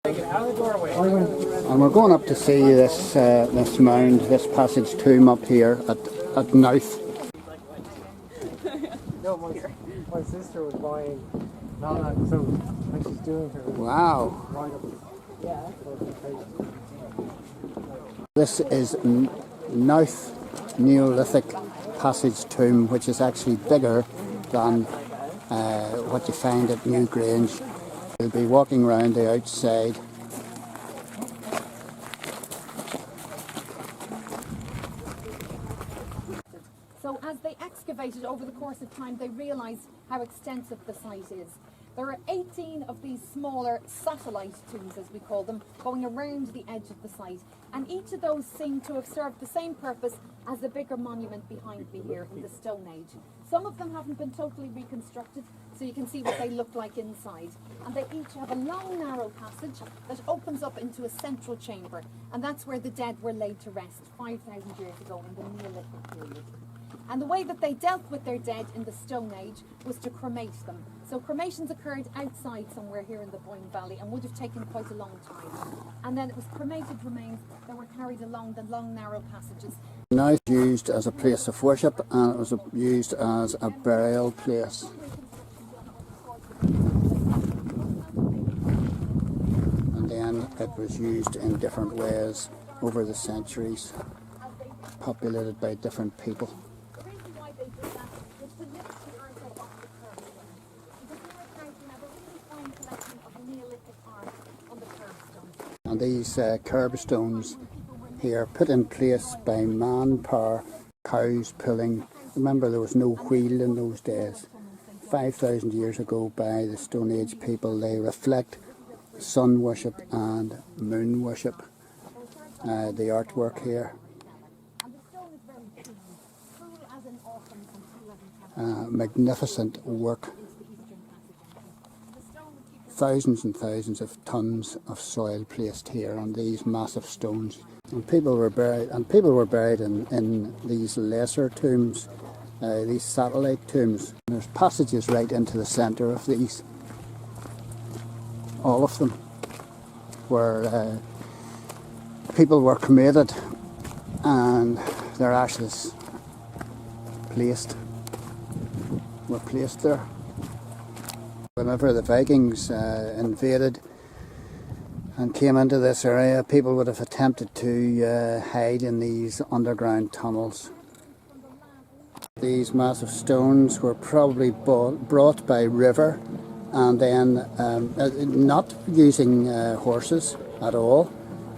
And we're going up to see this this mound, this passage tomb up here at Knowth. No, my sister was buying so when she's doing her. Wow. This is Knowth Neolithic passage tomb, which is actually bigger than what you find at Newgrange. We'll be walking around the outside. So as they excavated over the course of time, they realised how extensive the site is. There are 18 of these smaller satellite tombs, as we call them, going around the edge of the site. And each of those seem to have served the same purpose as the bigger monument behind me here in the Stone Age. Some of them haven't been totally reconstructed, so you can see what they look like inside. And they each have a long, narrow passage that opens up into a central chamber. And that's where the dead were laid to rest 5,000 years ago in the Neolithic period. And the way that they dealt with their dead in the Stone Age was to cremate them. So cremations occurred outside somewhere here in the Boyne Valley and would have taken quite a long time. And then it was cremated remains that were carried along the long, narrow passages. Now it's used as a place of worship, and it was used as a burial place. And then it was used in different ways over the centuries, populated by different people. And these curbstones here put in place by manpower, cows pulling. Remember, there was no wheel in those days. 5,000 years ago by the Stone Age people. They reflect sun worship and moon worship. The artwork here. Magnificent work. Thousands and thousands of tons of soil placed here on these massive stones. And people were buried in these lesser tombs, these satellite tombs. And there's passages right into the centre of these. All of them, where people were cremated and their ashes were placed there. Whenever the Vikings invaded and came into this area, people would have attempted to hide in these underground tunnels. These massive stones were probably brought by river, and then not using horses at all,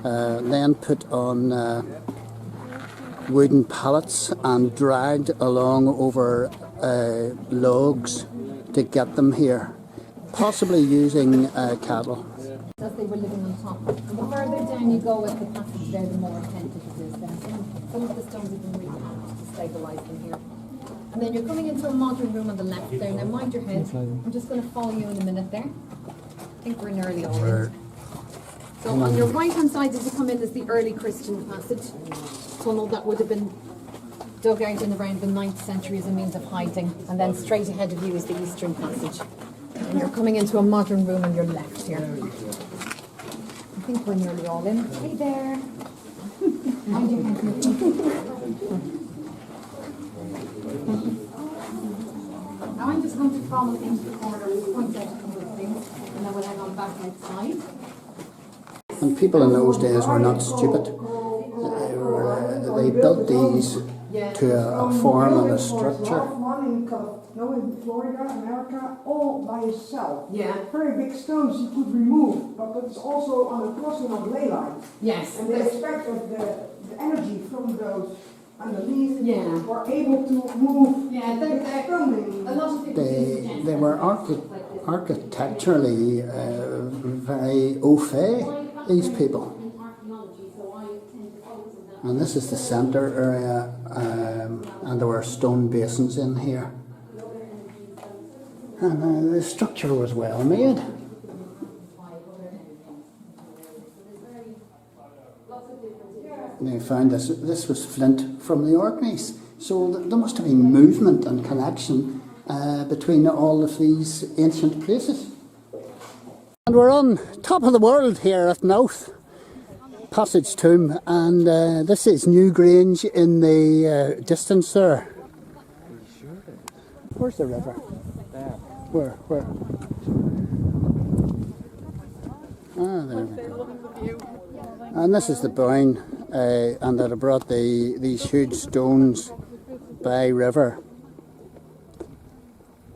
then put on wooden pallets and dragged along over logs to get them here. Possibly using cattle. As they were living on top. And the further down you go with the passage there, the more authentic it is then. Some of the stones have been recapped to stabilise them here. And then you're coming into a modern room on the left there. Now mind your head. I'm just going to follow you in a minute there. I think we're nearly all in. So on your right hand side as you come in is the early Christian passage. Tunnel that would have been dug out in around the 9th century as a means of hiding. And then straight ahead of you is the eastern passage. And you're coming into a modern room on your left here. I think we're nearly all in. Hey there. Mind your head. Now I'm just going to follow into the corner and point out a couple of things, and then we'll head on back outside. And people in those days were not stupid. They built these to a form and a structure. In Florida, America, all by itself. Yeah. Very big stones you could remove, but it's also on the crossing of ley lines. Yes. And they expect that the energy from those underneath were able to move. Yeah, a lot of people they were architecturally very au fait, these people. And this is the centre area, and there were stone basins in here. And the structure was well made. They found this was flint from the Orkneys. So there must have been movement and connection between all of these ancient places. And we're on top of the world here at Knowth, Passage Tomb, and this is Newgrange in the distance there. Where's the river? There. Where? Ah, there we go. And this is the boyne, and that I brought these huge stones by river